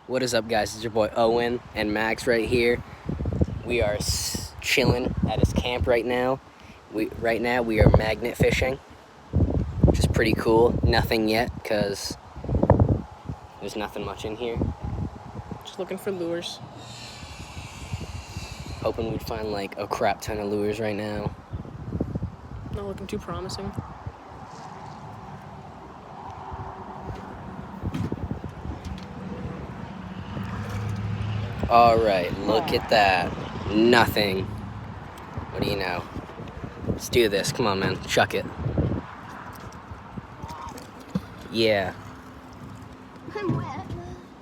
What is up, guys? It's your boy Owen and Max right here. We are chilling at his camp right now. We are magnet fishing, which is pretty cool. Nothing yet, because there's nothing much in here. Just looking for lures. Hoping we'd find like a crap ton of lures right now. Not looking too promising. Alright, look at that. Nothing. What do you know? Let's do this. Come on, man. Chuck it. Yeah. I'm wet.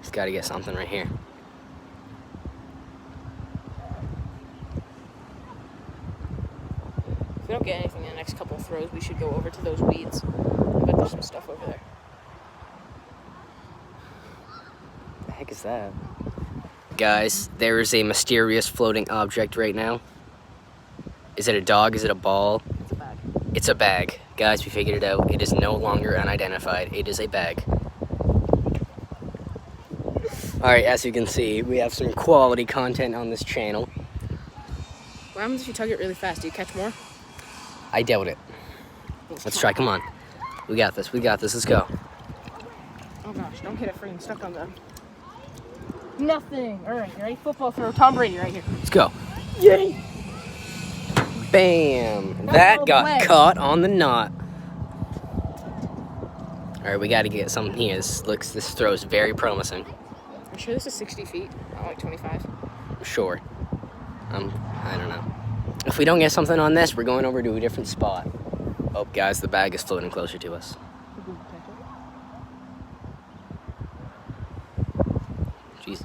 Just gotta get something right here. If we don't get anything in the next couple of throws, we should go over to those weeds. I bet there's some stuff over there. What the heck is that? Guys, there is a mysterious floating object right now. Is it a dog? Is it a ball? It's a bag. It's a bag. Guys, we figured it out. It is no longer unidentified. It is a bag. Alright, as you can see, we have some quality content on this channel. What happens if you tug it really fast? Do you catch more? I doubt it. Let's try. Come on. We got this. We got this. Let's go. Oh gosh, don't get it freaking stuck on them. Nothing. All right, you ready? Football throw. Tom Brady right here. Let's go. Yay! Bam! That's That all got wet. caught on the knot. Alright, we gotta get something here. This throw is very promising. I'm sure this is 60 feet, not like 25. Sure. I don't know. If we don't get something on this, we're going over to a different spot. Oh, guys, the bag is floating closer to us. Jeez.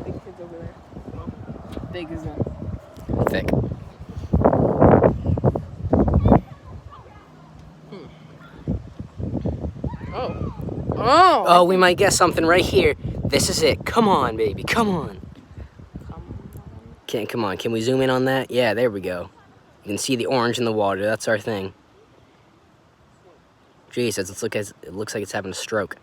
Big kids over there. Well, big as in. Thick. Oh. Oh! Oh, we might get something right here. This is it. Come on, baby. Come on. Come on. Can we zoom in on that? Yeah, there we go. You can see the orange in the water. That's our thing. Jesus, it looks like it's having a stroke.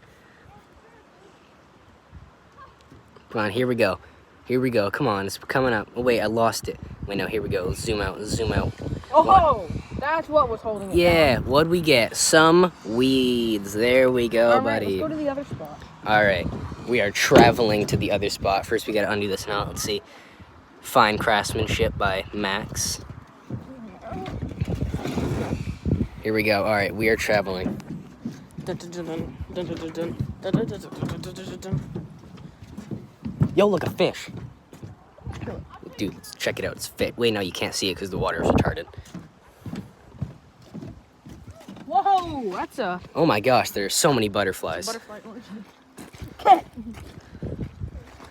Come on, here we go. Here we go. Come on, it's coming up. Oh, wait, I lost it. Wait, no, here we go. Let's zoom out. Let's zoom out. Oh! That's what was holding it Yeah, down. what'd we get? Some weeds. There we go, All right, buddy. let's go to the other spot. All right, we are traveling to the other spot. First, we gotta undo this knot. Let's see. Fine craftsmanship by Max. Here we go. All right, we are traveling. Yo, look, a fish. Dude, check it out. It's fit. Wait, no, you can't see it because the water is retarded. Whoa! That's a Oh my gosh, there's so many butterflies. butterfly origin.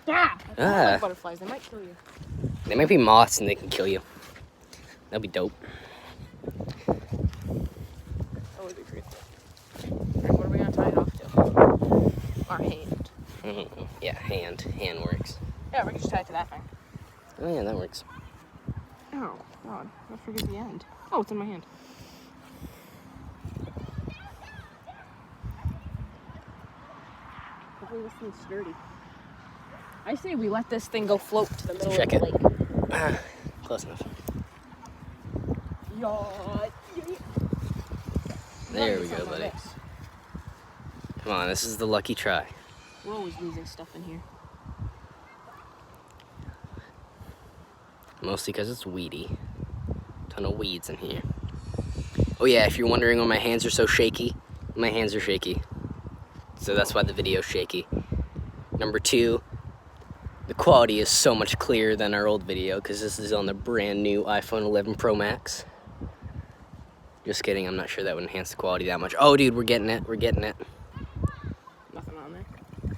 Yeah! I don't Ah. like butterflies. They might kill you. They might be moths and they can kill you. That'd be dope. That would be pretty cool. Alright, what are we gonna tie it off to? Our hand. Yeah, hand works. Yeah, we can just tie it to that thing. Oh yeah, that works. Oh, God. I forget the end. Oh, it's in my hand. Hopefully this thing's sturdy. I say we let this thing go float to the middle Check of the it. lake. Close enough. Yeah. There we go, buddy. Come on, this is the lucky try. We're always losing stuff in here. Mostly because it's weedy. Ton of weeds in here. Oh yeah, if you're wondering why my hands are so shaky, my hands are shaky. So that's why the video's shaky. Number 2, the quality is so much clearer than our old video because this is on the brand new iPhone 11 Pro Max. Just kidding, I'm not sure that would enhance the quality that much. Oh dude, we're getting it, we're getting it. Nothing on there.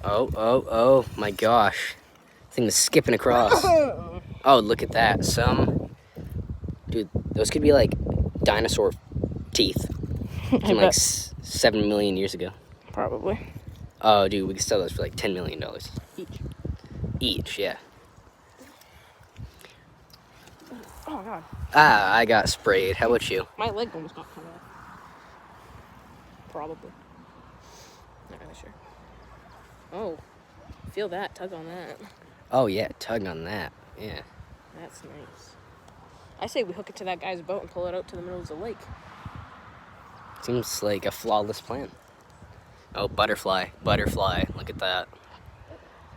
Oh my gosh. This thing is skipping across. Oh, look at that. Dude, those could be like dinosaur teeth I from like bet. 7 million years ago. Probably. Oh, dude, we could sell those for like $10 million. Each. Each, yeah. Oh, God. Ah, I got sprayed. How about you? My leg almost got cut off. Probably. Not really sure. Oh, feel that. Tug on that. Oh yeah, tug on that. Yeah. That's nice. I say we hook it to that guy's boat and pull it out to the middle of the lake. Seems like a flawless plan. Oh, butterfly. Butterfly. Look at that.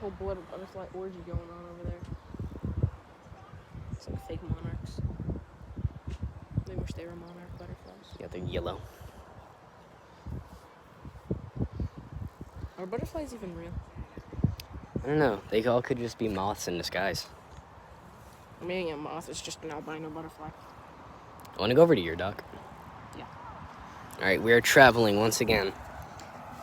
Whole butterfly orgy going on over there. It's like fake monarchs. They wish they were monarch butterflies. Yeah, they're yellow. Are butterflies even real? I don't know. They all could just be moths in disguise. I mean, a moth is just an albino butterfly. I want to go over to your dock. Yeah. Alright, we're traveling once again.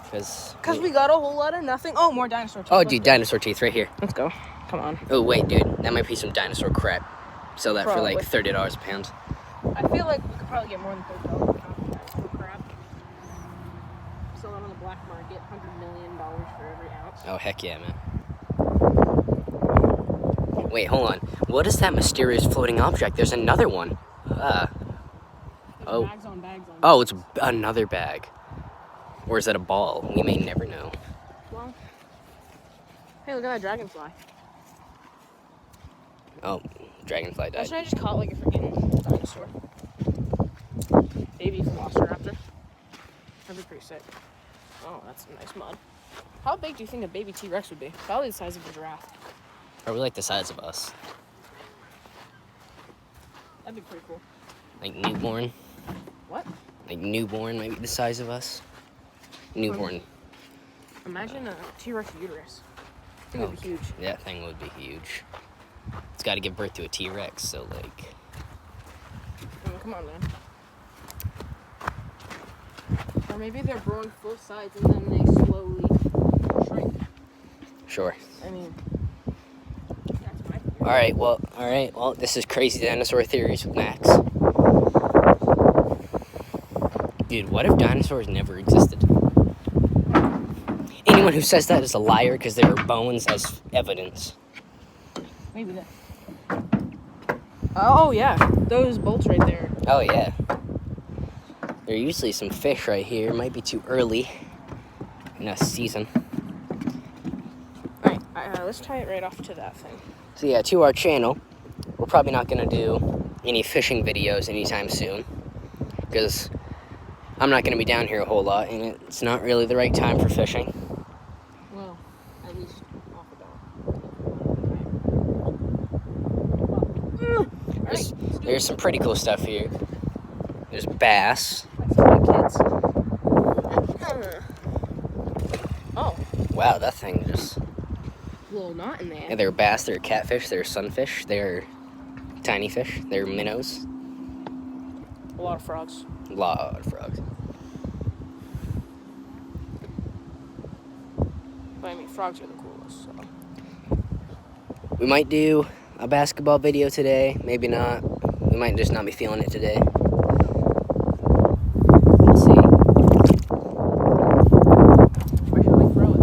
Because We got a whole lot of nothing. Oh, more dinosaur teeth. Oh, Let's dude, go. dinosaur teeth right here. Let's go. Come on. Oh, wait, dude. That might be some dinosaur crap. Sell that for like Probably. $30 a pound. I feel like we could probably get more than $30 a pound for crab. Sell it on the black market, $100 million for every ounce. Oh, heck yeah, man. Wait, hold on. What is that mysterious floating object? There's another one. There's oh. bags on bags on. Oh, it's another bag. Or is that a ball? We may never know. Well, hey, look at that dragonfly. Oh, dragonfly died. Imagine I just caught like a freaking dinosaur. Baby velociraptor. That'd be pretty sick. Oh, that's some nice mud. How big do you think a baby T-Rex would be? Probably the size of a giraffe. Probably like the size of us. That'd be pretty cool. Like newborn. What? Like newborn, maybe the size of us. Newborn. Imagine a T-Rex uterus. I think it'd be huge. That thing would be huge. It's got to give birth to a T-Rex, so like. Oh, come on, man. Or maybe they're growing full size and then they slowly shrink. Sure. I mean, that's my theory. All right. Well, this is Crazy Dinosaur Theories with Max. Dude, what if dinosaurs never existed? Anyone who says that is a liar because there are bones as evidence. Maybe that. Oh, yeah. Those bolts right there. Oh, yeah. There are usually some fish right here. Might be too early in a season. Alright, let's tie it right off to that thing. So yeah, to our channel, we're probably not going to do any fishing videos anytime soon. Because I'm not going to be down here a whole lot, and it's not really the right time for fishing. Well, at least off the dock. There's some pretty cool stuff here. There's bass. Kids. Oh, Wow, that thing just... little knot in there. Yeah, there are bass, there are catfish, there are sunfish, there are tiny fish, there are minnows. A lot of frogs. A lot of frogs. But I mean, frogs are the coolest, so. We might do a basketball video today, maybe not. We might just not be feeling it today. Let's see. Where should we throw it?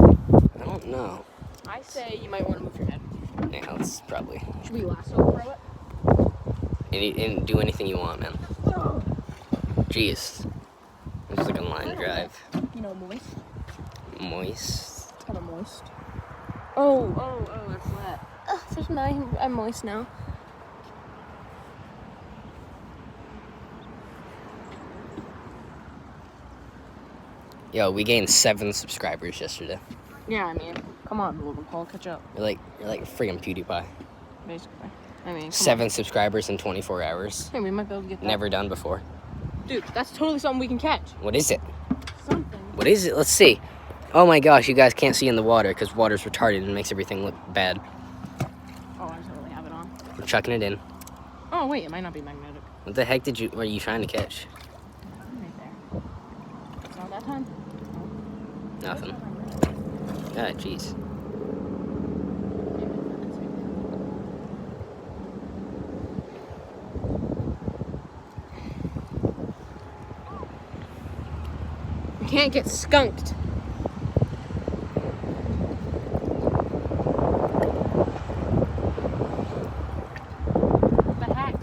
I don't know. I say you might want to move your head. Yeah, let's probably... Should we lasso throw it? And do anything you want, man. Jeez. It's like a line drive. You know, moist. Moist. It's kind of moist. Oh, that's wet. There's I'm moist now. Yo, we gained 7 subscribers yesterday. Yeah, I mean, come on, Logan Paul, catch up. You're like freaking PewDiePie. Basically. I mean, come 7 subscribers in 24 hours. on. Hey, we might be able to get that. Never done before. Dude, that's totally something we can catch. What is it? Something. What is it? Let's see. Oh my gosh, you guys can't see in the water because water's retarded and makes everything look bad. Oh, I totally have it on. We're chucking it in. Oh, wait, it might not be magnetic. What the heck were you trying to catch? Right there. It's not that time. Nothing. Ah, jeez. You can't get skunked. What the heck?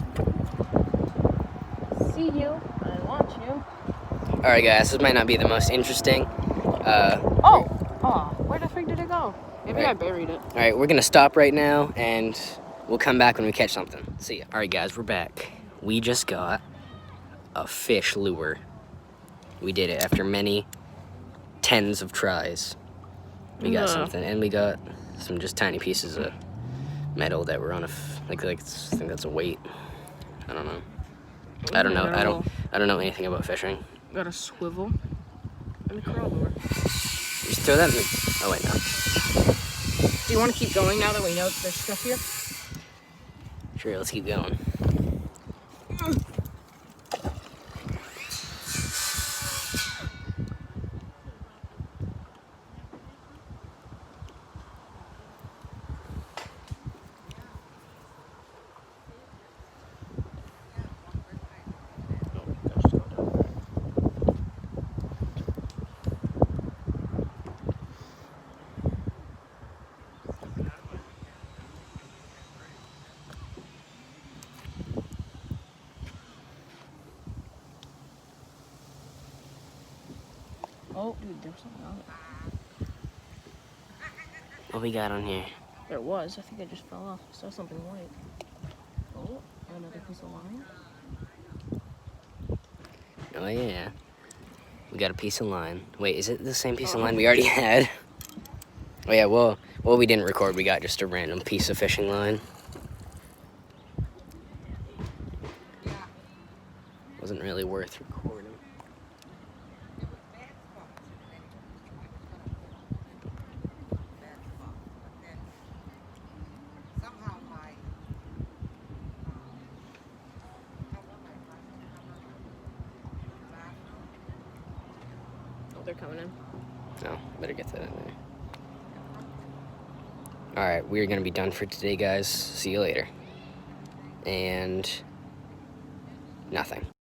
See you. I want you. Alright guys, this might not be the most interesting. Where the freak did it go? Maybe Right. I buried it. Alright, we're gonna stop right now and we'll come back when we catch something. See ya. Alright guys, we're back. We just got a fish lure. We did it after many tens of tries. We got Yeah. something, and we got some just tiny pieces of metal that were on I think that's a weight. I don't know. I don't know. I don't know anything about fishing. Got a swivel and a curl lure. Just throw that in the... Oh wait, no. Do you want to keep going now that we know there's stuff here? Sure, let's keep going. Oh, dude, there's something on it. What we got on here? There was. I think I just fell off. I saw something white. Oh, another piece of line. Oh yeah. We got a piece of line. Wait, is it the same piece of line we already had? Oh yeah, well, we didn't record. We got just a random piece of fishing line. Wasn't really worth recording. Oh, they're coming in. No, better get that in there. Alright, we're gonna be done for today, guys. See you later. And... nothing.